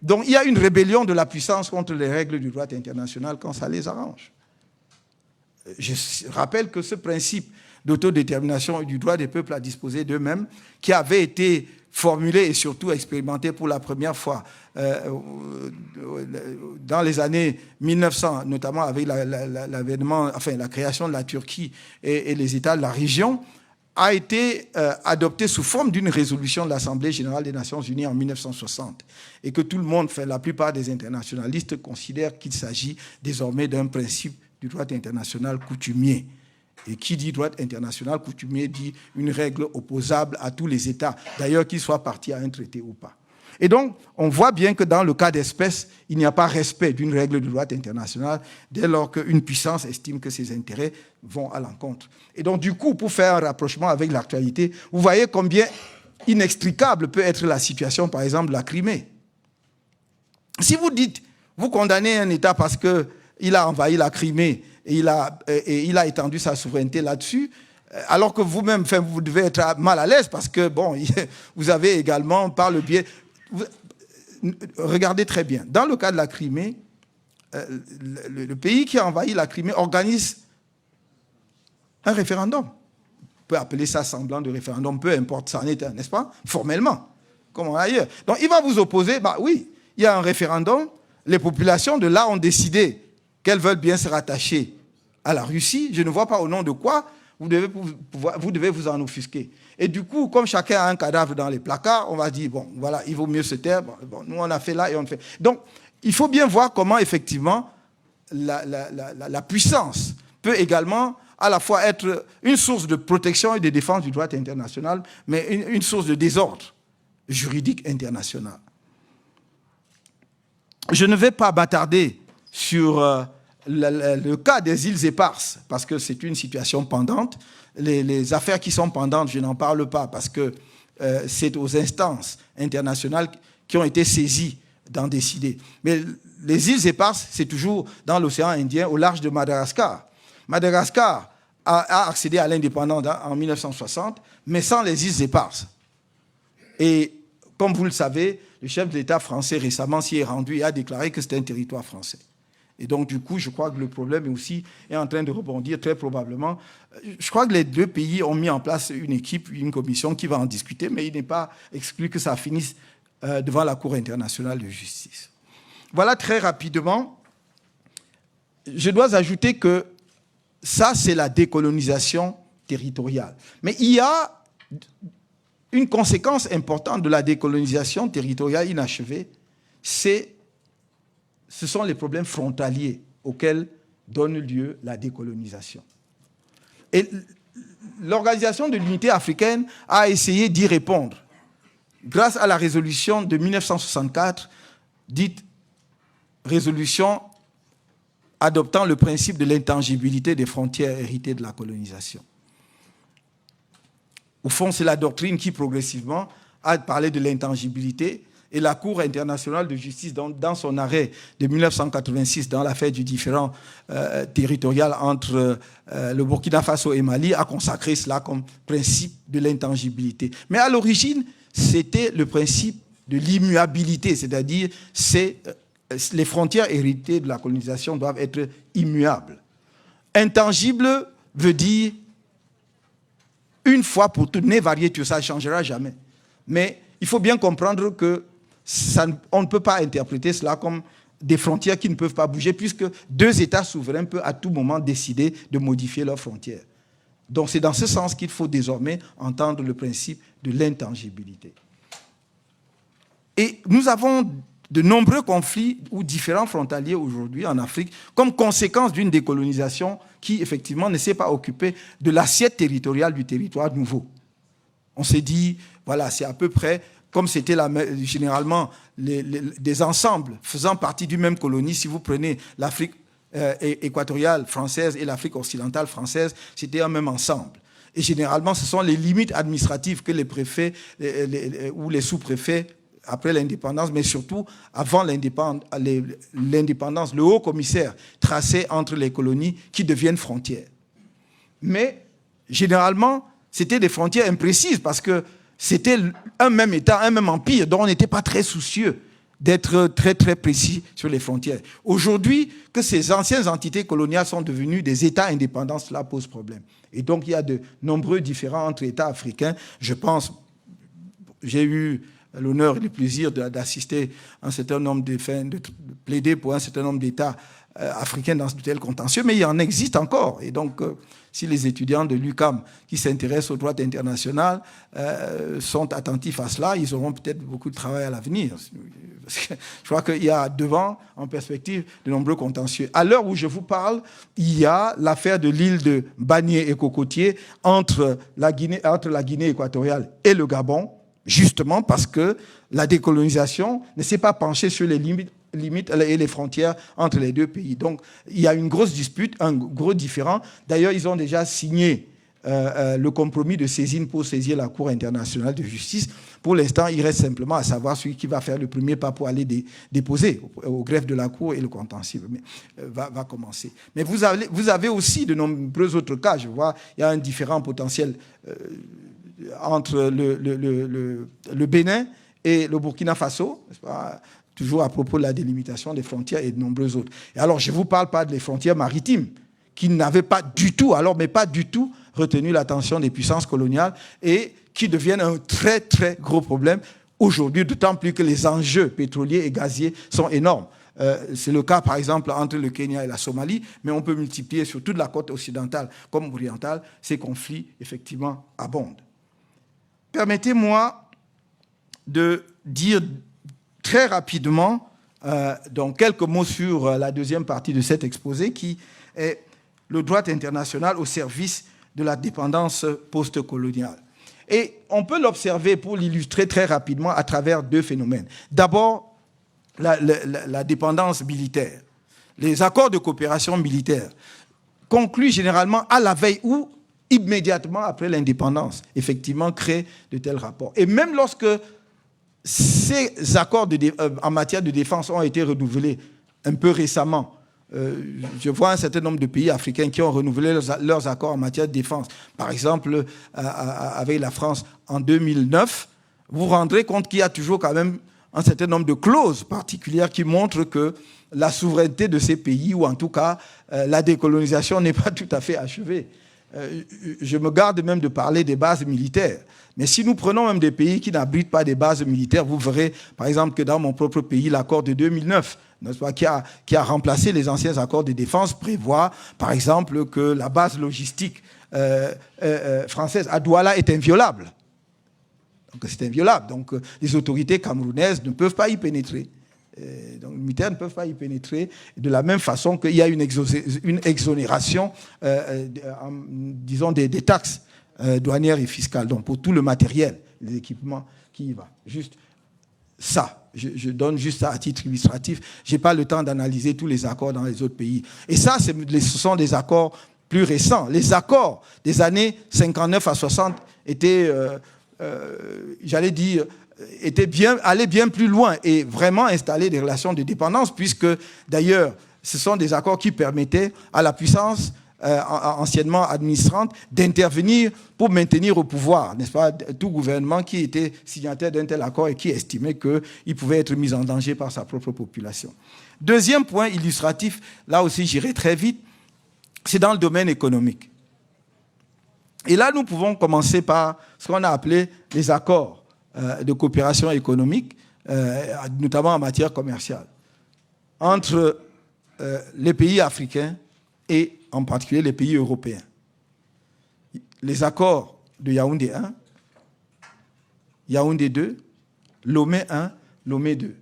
[SPEAKER 2] Donc il y a une rébellion de la puissance contre les règles du droit international quand ça les arrange. Je rappelle que ce principe d'autodétermination et du droit des peuples à disposer d'eux-mêmes, qui avait été formulé et surtout expérimenté pour la première fois dans les années 1900, notamment avec l'avènement, la création de la Turquie et les États de la région, a été adopté sous forme d'une résolution de l'Assemblée générale des Nations unies en 1960 et que tout le monde, la plupart des internationalistes considèrent qu'il s'agit désormais d'un principe du droit international coutumier. Et qui dit droit international coutumier dit une règle opposable à tous les États, d'ailleurs qu'ils soient partis à un traité ou pas. Et donc, on voit bien que dans le cas d'espèce, il n'y a pas respect d'une règle du droit international dès lors qu'une puissance estime que ses intérêts vont à l'encontre. Et donc, du coup, pour faire un rapprochement avec l'actualité, vous voyez combien inextricable peut être la situation, par exemple, de la Crimée. Si vous dites, vous condamnez un État parce qu'il a envahi la Crimée et il a étendu sa souveraineté là-dessus, alors que vous-même, vous devez être mal à l'aise parce que, bon, vous avez également, par le biais... Regardez très bien. Dans le cas de la Crimée, le pays qui a envahi la Crimée organise un référendum. On peut appeler ça semblant de référendum, peu importe, ça en est un, n'est-ce pas? Formellement, comme ailleurs. Donc il va vous opposer, bah oui, il y a un référendum, les populations de là ont décidé qu'elles veulent bien se rattacher à la Russie. Je ne vois pas au nom de quoi vous devez vous en offusquer. Et du coup, comme chacun a un cadavre dans les placards, on va dire, bon, voilà, il vaut mieux se taire. Bon, nous, on a fait là et on fait. Donc, il faut bien voir comment, effectivement, la puissance peut également à la fois être une source de protection et de défense du droit international, mais une source de désordre juridique international. Je ne vais pas m'attarder sur le cas des îles Éparses, parce que c'est une situation pendante. Les affaires qui sont pendantes, je n'en parle pas, parce que c'est aux instances internationales qui ont été saisies d'en décider. Mais les îles Éparses, c'est toujours dans l'océan Indien, au large de Madagascar. Madagascar a accédé à l'indépendance en 1960, mais sans les îles Éparses. Et comme vous le savez, le chef de l'État français récemment s'y est rendu et a déclaré que c'était un territoire français. Et donc, du coup, je crois que le problème est en train de rebondir très probablement. Je crois que les deux pays ont mis en place une équipe, une commission qui va en discuter, mais il n'est pas exclu que ça finisse devant la Cour internationale de justice. Voilà très rapidement. Je dois ajouter que ça, c'est la décolonisation territoriale. Mais il y a une conséquence importante de la décolonisation territoriale inachevée, ce sont les problèmes frontaliers auxquels donne lieu la décolonisation. Et l'Organisation de l'Unité africaine a essayé d'y répondre grâce à la résolution de 1964, dite résolution adoptant le principe de l'intangibilité des frontières héritées de la colonisation. Au fond, c'est la doctrine qui, progressivement, a parlé de l'intangibilité. Et la Cour internationale de justice, dans son arrêt de 1986, dans l'affaire du différend territorial entre le Burkina Faso et Mali, a consacré cela comme principe de l'intangibilité. Mais à l'origine, c'était le principe de l'immuabilité, c'est-à-dire les frontières héritées de la colonisation doivent être immuables. Intangible veut dire une fois pour toutes, né variété, ça ne changera jamais. Mais il faut bien comprendre que on ne peut pas interpréter cela comme des frontières qui ne peuvent pas bouger, puisque deux États souverains peuvent à tout moment décider de modifier leurs frontières. Donc c'est dans ce sens qu'il faut désormais entendre le principe de l'intangibilité. Et nous avons de nombreux conflits ou différents frontaliers aujourd'hui en Afrique comme conséquence d'une décolonisation qui, effectivement, ne s'est pas occupée de l'assiette territoriale du territoire nouveau. On s'est dit, voilà, c'est à peu près comme c'était généralement des ensembles faisant partie d'une même colonie. Si vous prenez l'Afrique équatoriale française et l'Afrique occidentale française, c'était un même ensemble. Et généralement, ce sont les limites administratives que les préfets ou les sous-préfets, après l'indépendance, mais surtout avant l'indépendance, le haut commissaire traçait entre les colonies qui deviennent frontières. Mais généralement, c'était des frontières imprécises parce que c'était un même État, un même empire, dont on n'était pas très soucieux d'être très, très précis sur les frontières. Aujourd'hui, que ces anciennes entités coloniales sont devenues des États indépendants, cela pose problème. Et donc, il y a de nombreux différends entre États africains. Je pense, j'ai eu l'honneur et le plaisir d'assister à un certain nombre de plaider pour un certain nombre d'États africains dans de tels contentieux, mais il en existe encore. Et donc, si les étudiants de l'UQAM qui s'intéressent au droit international sont attentifs à cela, ils auront peut-être beaucoup de travail à l'avenir. Je crois qu'il y a devant, en perspective, de nombreux contentieux. À l'heure où je vous parle, il y a l'affaire de l'île de Banié et Cocotier entre la Guinée équatoriale et le Gabon, justement parce que la décolonisation ne s'est pas penchée sur les limites et les frontières entre les deux pays. Donc, il y a une grosse dispute, un gros différend. D'ailleurs, ils ont déjà signé le compromis de saisine pour saisir la Cour internationale de justice. Pour l'instant, il reste simplement à savoir celui qui va faire le premier pas pour aller déposer au greffe de la Cour et le contentieux va commencer. Mais vous avez aussi de nombreux autres cas. Je vois, il y a un différend potentiel entre le Bénin et le Burkina Faso, n'est-ce pas, toujours à propos de la délimitation des frontières et de nombreux autres. Et alors, je ne vous parle pas des frontières maritimes, qui n'avaient pas du tout, retenu l'attention des puissances coloniales et qui deviennent un très, très gros problème aujourd'hui, d'autant plus que les enjeux pétroliers et gaziers sont énormes. C'est le cas, par exemple, entre le Kenya et la Somalie, mais on peut multiplier sur toute la côte occidentale comme orientale, ces conflits, effectivement, abondent. Permettez-moi de dire très rapidement donc quelques mots sur la deuxième partie de cet exposé, qui est le droit international au service de la dépendance post-coloniale. Et on peut l'observer, pour l'illustrer très rapidement, à travers deux phénomènes. D'abord, la dépendance militaire. Les accords de coopération militaire conclus généralement à la veille ou immédiatement après l'indépendance, effectivement, créent de tels rapports. Et même lorsque ces accords en matière de défense ont été renouvelés un peu récemment, je vois un certain nombre de pays africains qui ont renouvelé leurs accords en matière de défense. Par exemple, avec la France en 2009, vous vous rendrez compte qu'il y a toujours quand même un certain nombre de clauses particulières qui montrent que la souveraineté de ces pays, ou en tout cas la décolonisation, n'est pas tout à fait achevée. Je me garde même de parler des bases militaires. Mais si nous prenons même des pays qui n'abritent pas des bases militaires, vous verrez par exemple que dans mon propre pays, l'accord de 2009, n'est-ce pas, qui a remplacé les anciens accords de défense, prévoit par exemple que la base logistique française à Douala est inviolable. Donc c'est inviolable. Donc les autorités camerounaises ne peuvent pas y pénétrer. Donc les militaires ne peuvent pas y pénétrer, de la même façon qu'il y a une exonération, disons, des taxes douanières et fiscales, donc pour tout le matériel, les équipements qui y va. Juste ça, je donne juste ça à titre illustratif. Je n'ai pas le temps d'analyser tous les accords dans les autres pays. Et ça, ce sont des accords plus récents. Les accords des années 59 à 60 étaient, j'allais dire, allaient bien plus loin et vraiment installer des relations de dépendance, puisque d'ailleurs, ce sont des accords qui permettaient à la puissance anciennement administrante d'intervenir pour maintenir au pouvoir, n'est-ce pas, tout gouvernement qui était signataire d'un tel accord et qui estimait qu'il pouvait être mis en danger par sa propre population. Deuxième point illustratif, là aussi j'irai très vite, c'est dans le domaine économique. Et là, nous pouvons commencer par ce qu'on a appelé les accords de coopération économique, notamment en matière commerciale, entre les pays africains et en particulier les pays européens. Les accords de Yaoundé 1, Yaoundé 2, Lomé 1, Lomé 2.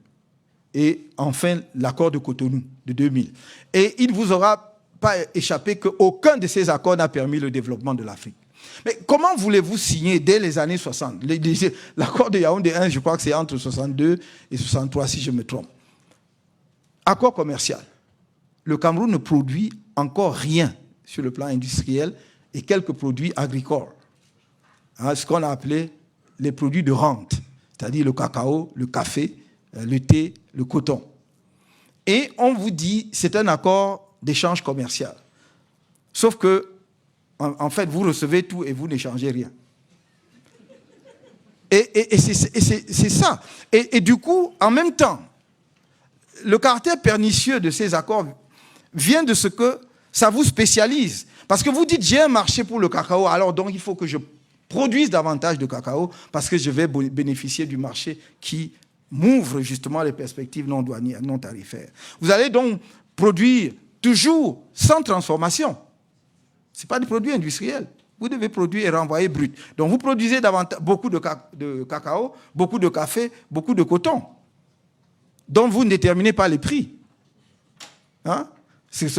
[SPEAKER 2] Et enfin, l'accord de Cotonou de 2000. Et il ne vous aura pas échappé qu'aucun de ces accords n'a permis le développement de l'Afrique. Mais comment voulez-vous signer dès les années 60 ? L'accord de Yaoundé 1, je crois que c'est entre 62 et 63, si je me trompe. Accord commercial. Le Cameroun ne produit encore rien sur le plan industriel et quelques produits agricoles. Ce qu'on a appelé les produits de rente, c'est-à-dire le cacao, le café, le thé, le coton. Et on vous dit, c'est un accord d'échange commercial. Sauf que, en fait, vous recevez tout et vous n'échangez rien. Et c'est ça. Et du coup, en même temps, le caractère pernicieux de ces accords vient de ce que ça vous spécialise. Parce que vous dites, j'ai un marché pour le cacao, alors donc il faut que je produise davantage de cacao parce que je vais bénéficier du marché qui m'ouvre justement les perspectives non douanières, non tarifaires. Vous allez donc produire toujours sans transformation. Ce n'est pas des produits industriels. Vous devez produire et renvoyer brut. Donc vous produisez beaucoup de cacao, beaucoup de café, beaucoup de coton, dont vous ne déterminez pas les prix. Hein?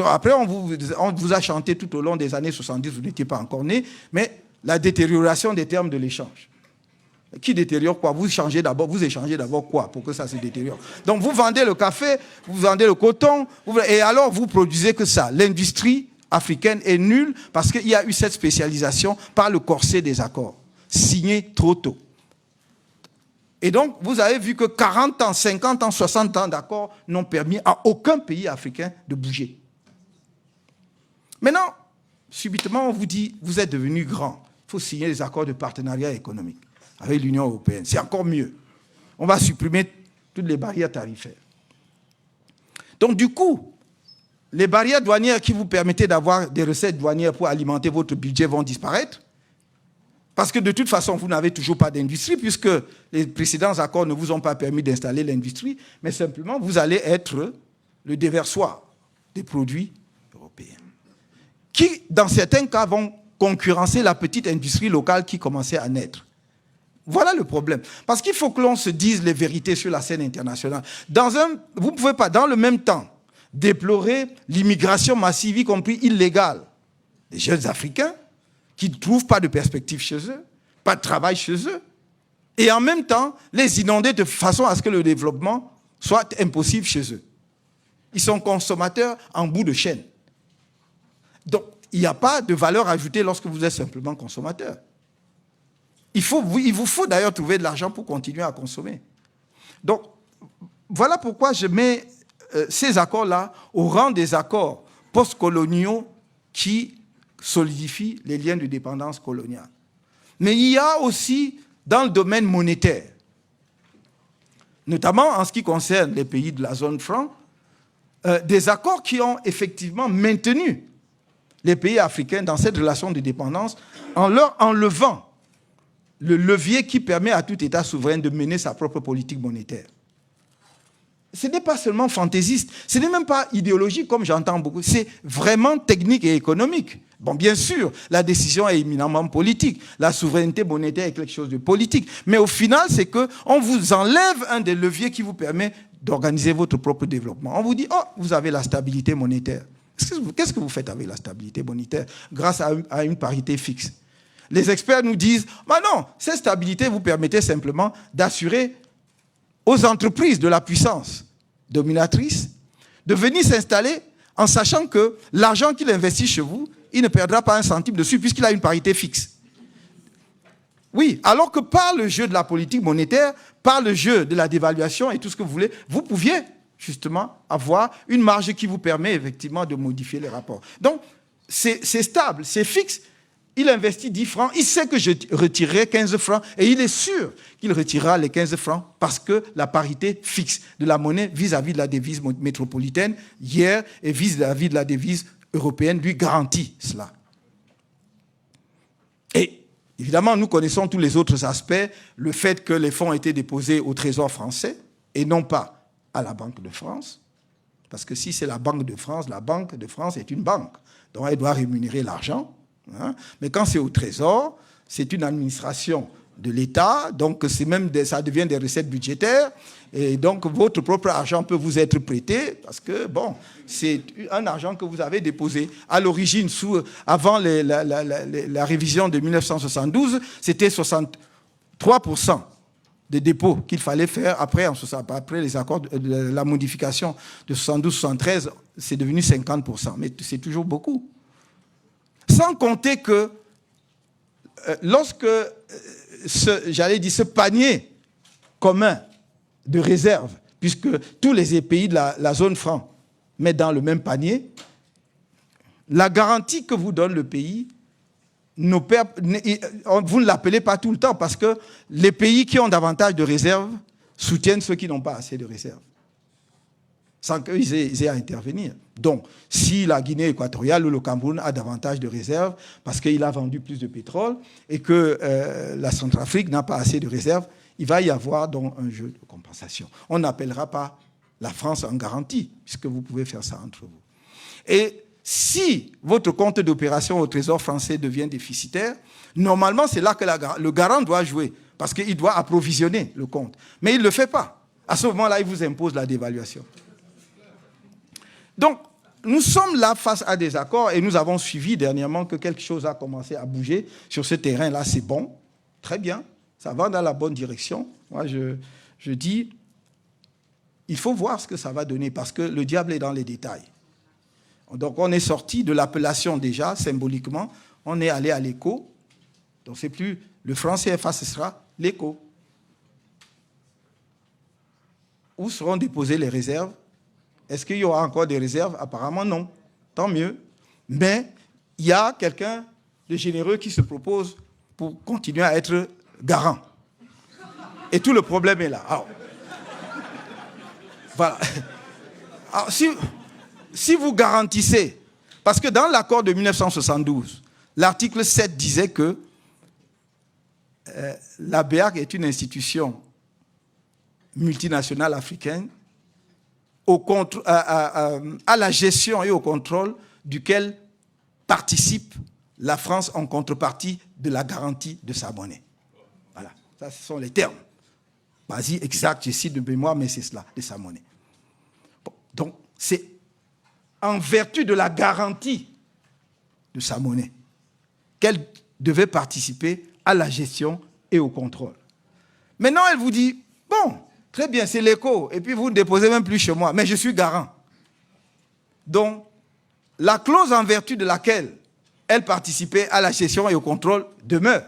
[SPEAKER 2] Après, on vous a chanté tout au long des années 70, vous n'étiez pas encore né, mais la détérioration des termes de l'échange. Qui détériore quoi? Vous échangez d'abord quoi pour que ça se détériore? Donc vous vendez le café, vous vendez le coton, et alors vous produisez que ça. L'industrie africaine est nulle parce qu'il y a eu cette spécialisation par le corset des accords, signés trop tôt. Et donc, vous avez vu que 40 ans, 50 ans, 60 ans d'accords n'ont permis à aucun pays africain de bouger. Maintenant, subitement, on vous dit, vous êtes devenu grand. Il faut signer des accords de partenariat économique avec l'Union européenne. C'est encore mieux. On va supprimer toutes les barrières tarifaires. Donc, du coup, les barrières douanières qui vous permettaient d'avoir des recettes douanières pour alimenter votre budget vont disparaître. Parce que de toute façon, vous n'avez toujours pas d'industrie, puisque les précédents accords ne vous ont pas permis d'installer l'industrie, mais simplement, vous allez être le déversoir des produits européens, qui, dans certains cas, vont concurrencer la petite industrie locale qui commençait à naître. Voilà le problème. Parce qu'il faut que l'on se dise les vérités sur la scène internationale. Vous ne pouvez pas, dans le même temps, déplorer l'immigration massive, y compris illégale, des jeunes Africains, qui ne trouvent pas de perspective chez eux, pas de travail chez eux, et en même temps les inonder de façon à ce que le développement soit impossible chez eux. Ils sont consommateurs en bout de chaîne. Donc, il n'y a pas de valeur ajoutée lorsque vous êtes simplement consommateur. Il vous faut d'ailleurs trouver de l'argent pour continuer à consommer. Donc, voilà pourquoi je mets ces accords-là au rang des accords postcoloniaux qui solidifie les liens de dépendance coloniale. Mais il y a aussi, dans le domaine monétaire, notamment en ce qui concerne les pays de la zone franc, des accords qui ont effectivement maintenu les pays africains dans cette relation de dépendance en leur enlevant le levier qui permet à tout État souverain de mener sa propre politique monétaire. Ce n'est pas seulement fantaisiste, ce n'est même pas idéologique comme j'entends beaucoup, c'est vraiment technique et économique. Bon, bien sûr, la décision est éminemment politique, la souveraineté monétaire est quelque chose de politique, mais au final, c'est qu'on vous enlève un des leviers qui vous permet d'organiser votre propre développement. On vous dit, oh, vous avez la stabilité monétaire. Qu'est-ce que vous faites avec la stabilité monétaire grâce à une parité fixe? Les experts nous disent, bah non, cette stabilité vous permettait simplement d'assurer aux entreprises de la puissance dominatrice de venir s'installer en sachant que l'argent qu'il investit chez vous, il ne perdra pas un centime dessus puisqu'il a une parité fixe. Oui, alors que par le jeu de la politique monétaire, par le jeu de la dévaluation et tout ce que vous voulez, vous pouviez justement avoir une marge qui vous permet effectivement de modifier les rapports. Donc, c'est stable, c'est fixe. Il investit 10 francs, il sait que je retirerai 15 francs et il est sûr qu'il retirera les 15 francs parce que la parité fixe de la monnaie vis-à-vis de la devise métropolitaine hier et vis-à-vis de la devise européenne lui garantit cela. Et évidemment, nous connaissons tous les autres aspects, le fait que les fonds étaient déposés au Trésor français et non pas à la Banque de France, parce que si c'est la Banque de France est une banque, donc elle doit rémunérer l'argent. Hein? Mais quand c'est au Trésor, c'est une administration de l'État, donc ça devient des recettes budgétaires, et donc votre propre argent peut vous être prêté, parce que, bon, c'est un argent que vous avez déposé. À l'origine, avant la révision de 1972, c'était 63% des dépôts qu'il fallait faire après les accords, la modification de 72-73, c'est devenu 50%, mais c'est toujours beaucoup. Sans compter que lorsque ce panier commun de réserve, puisque tous les pays de la zone franc mettent dans le même panier, la garantie que vous donne le pays, vous ne l'appelez pas tout le temps parce que les pays qui ont davantage de réserves soutiennent ceux qui n'ont pas assez de réserves. sans qu'ils aient à intervenir. Donc, si la Guinée équatoriale ou le Cameroun a davantage de réserves parce qu'il a vendu plus de pétrole et que la Centrafrique n'a pas assez de réserves, il va y avoir donc un jeu de compensation. On n'appellera pas la France en garantie, puisque vous pouvez faire ça entre vous. Et si votre compte d'opération au Trésor français devient déficitaire, normalement, c'est là que le garant doit jouer, parce qu'il doit approvisionner le compte. Mais il ne le fait pas. À ce moment-là, il vous impose la dévaluation. Donc, nous sommes là face à des accords et nous avons suivi dernièrement que quelque chose a commencé à bouger sur ce terrain-là. C'est bon, très bien, ça va dans la bonne direction. Moi, je dis, il faut voir ce que ça va donner parce que le diable est dans les détails. Donc, on est sorti de l'appellation déjà, symboliquement, on est allé à l'éco. Donc, c'est plus le franc CFA, ce sera l'éco. Où seront déposées les réserves? Est-ce qu'il y aura encore des réserves? Apparemment, non. Tant mieux. Mais il y a quelqu'un de généreux qui se propose pour continuer à être garant. Et tout le problème est là. Alors, voilà. Alors, si vous garantissez, parce que dans l'accord de 1972, l'article 7 disait que la BEAC est une institution multinationale africaine à la gestion et au contrôle duquel participe la France en contrepartie de la garantie de sa monnaie. Voilà, ça ce sont les termes. Vas-y, exact, je cite de mémoire, mais c'est cela, de sa monnaie. Bon, donc, c'est en vertu de la garantie de sa monnaie qu'elle devait participer à la gestion et au contrôle. Maintenant, elle vous dit, bon, très bien, c'est l'éco, et puis vous ne déposez même plus chez moi, mais je suis garant. Donc, la clause en vertu de laquelle elle participait à la gestion et au contrôle demeure.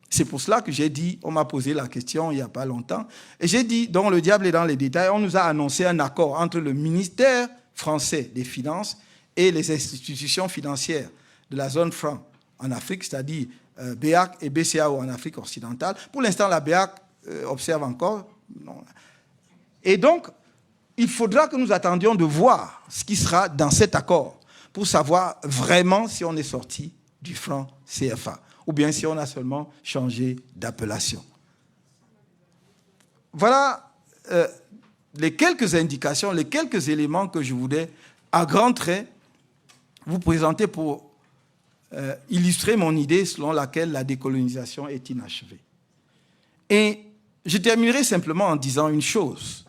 [SPEAKER 2] C'est pour cela que j'ai dit, on m'a posé la question il n'y a pas longtemps, et j'ai dit, donc le diable est dans les détails, on nous a annoncé un accord entre le ministère français des Finances et les institutions financières de la zone franc en Afrique, c'est-à-dire BEAC et BCAO en Afrique occidentale. Pour l'instant, la BEAC observe encore. Non. Et donc, il faudra que nous attendions de voir ce qui sera dans cet accord pour savoir vraiment si on est sorti du franc CFA ou bien si on a seulement changé d'appellation. Voilà les quelques indications, les quelques éléments que je voulais, à grands traits, vous présenter pour illustrer mon idée selon laquelle la décolonisation est inachevée. Et je terminerai simplement en disant une chose.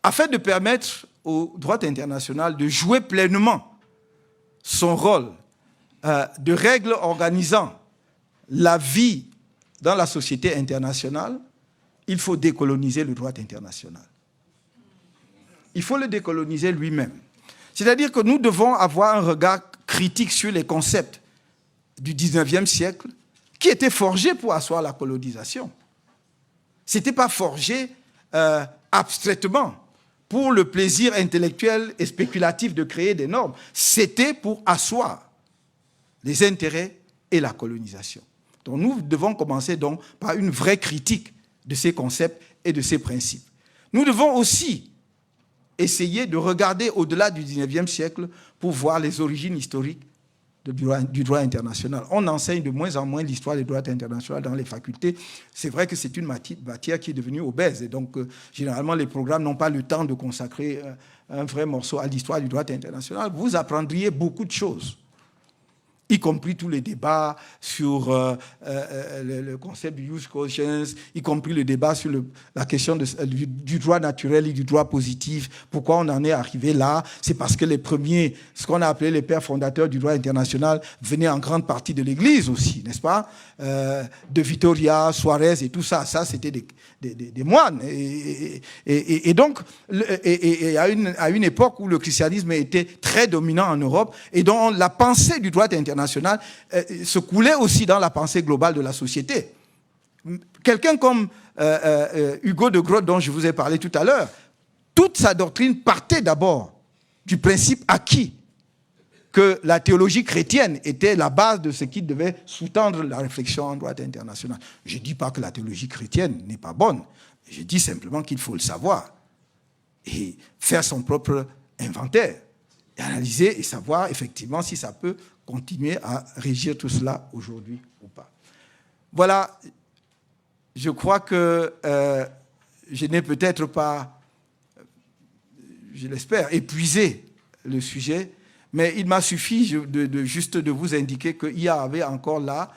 [SPEAKER 2] Afin de permettre au droit international de jouer pleinement son rôle de règle organisant la vie dans la société internationale, il faut décoloniser le droit international. Il faut le décoloniser lui-même. C'est-à-dire que nous devons avoir un regard critique sur les concepts du 19e siècle qui étaient forgés pour asseoir la colonisation. Ce n'était pas forgé abstraitement pour le plaisir intellectuel et spéculatif de créer des normes. C'était pour asseoir les intérêts et la colonisation. Donc nous devons commencer donc par une vraie critique de ces concepts et de ces principes. Nous devons aussi essayer de regarder au-delà du 19e siècle pour voir les origines historiques du droit international. On enseigne de moins en moins l'histoire du droit international dans les facultés. C'est vrai que c'est une matière qui est devenue obèse. Et donc, généralement, les programmes n'ont pas le temps de consacrer un vrai morceau à l'histoire du droit international. Vous apprendriez beaucoup de choses, y compris tous les débats sur le concept du jus consciens, y compris le débat sur la question du droit naturel et du droit positif. Pourquoi on en est arrivé là? C'est parce que les premiers, ce qu'on a appelé les pères fondateurs du droit international, venaient en grande partie de l'Église aussi, n'est-ce pas? De Vitoria, Suarez et tout ça. Ça, c'était des moines. Et donc, à une époque où le christianisme était très dominant en Europe et dont la pensée du droit international se coulait aussi dans la pensée globale de la société. Quelqu'un comme Hugo de Groot, dont je vous ai parlé tout à l'heure, toute sa doctrine partait d'abord du principe acquis que la théologie chrétienne était la base de ce qui devait sous-tendre la réflexion en droit international. Je ne dis pas que la théologie chrétienne n'est pas bonne, je dis simplement qu'il faut le savoir. et faire son propre inventaire, et analyser et savoir effectivement si ça peut continuer à régir tout cela aujourd'hui ou pas. Voilà, je crois que je n'ai peut-être pas, je l'espère, épuisé le sujet, mais il m'a suffi juste de vous indiquer qu'il y avait encore là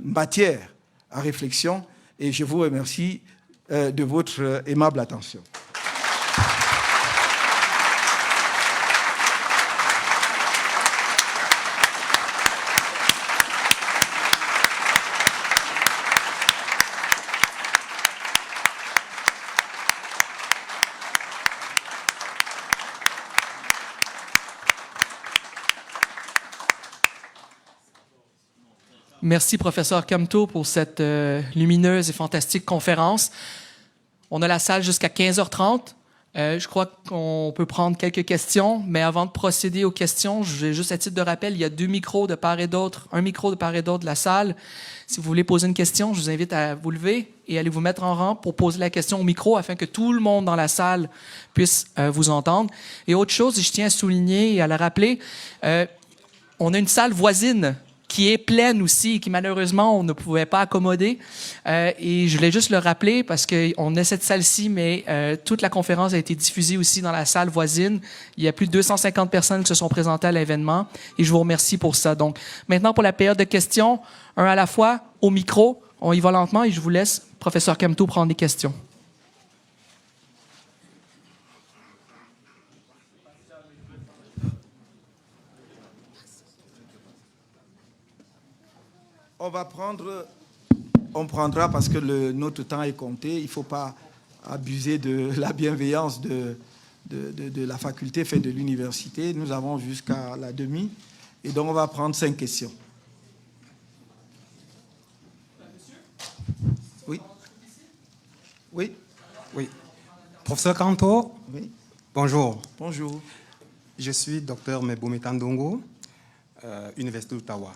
[SPEAKER 2] matière à réflexion, et je vous remercie de votre aimable attention.
[SPEAKER 4] Merci, professeur Camteau, pour cette lumineuse et fantastique conférence. On a la salle jusqu'à 15h30. Je crois qu'on peut prendre quelques questions, mais avant de procéder aux questions, j'ai juste à titre de rappel, il y a 2 micros de part et d'autre, un micro de part et d'autre de la salle. Si vous voulez poser une question, je vous invite à vous lever et aller vous mettre en rang pour poser la question au micro afin que tout le monde dans la salle puisse vous entendre. Et autre chose, je tiens à souligner et à le rappeler, on a une salle voisine qui est pleine aussi, qui malheureusement on ne pouvait pas accommoder. Et je voulais juste le rappeler parce qu'on a cette salle-ci, mais toute la conférence a été diffusée aussi dans la salle voisine. Il y a plus de 250 personnes qui se sont présentées à l'événement et je vous remercie pour ça. Donc maintenant pour la période de questions, un à la fois, au micro, on y va lentement et je vous laisse, professeur Camteau, prendre des questions.
[SPEAKER 2] On prendra parce que notre temps est compté. Il ne faut pas abuser de la bienveillance de la faculté, fait de l'université. Nous avons jusqu'à la demi. Et donc, on va prendre 5 questions. Oui. Oui.
[SPEAKER 5] Oui. Professeur Camteau,
[SPEAKER 2] Oui.
[SPEAKER 5] bonjour.
[SPEAKER 2] Bonjour.
[SPEAKER 5] Je suis Dr Meboumi Tandongo, Université d'Ottawa.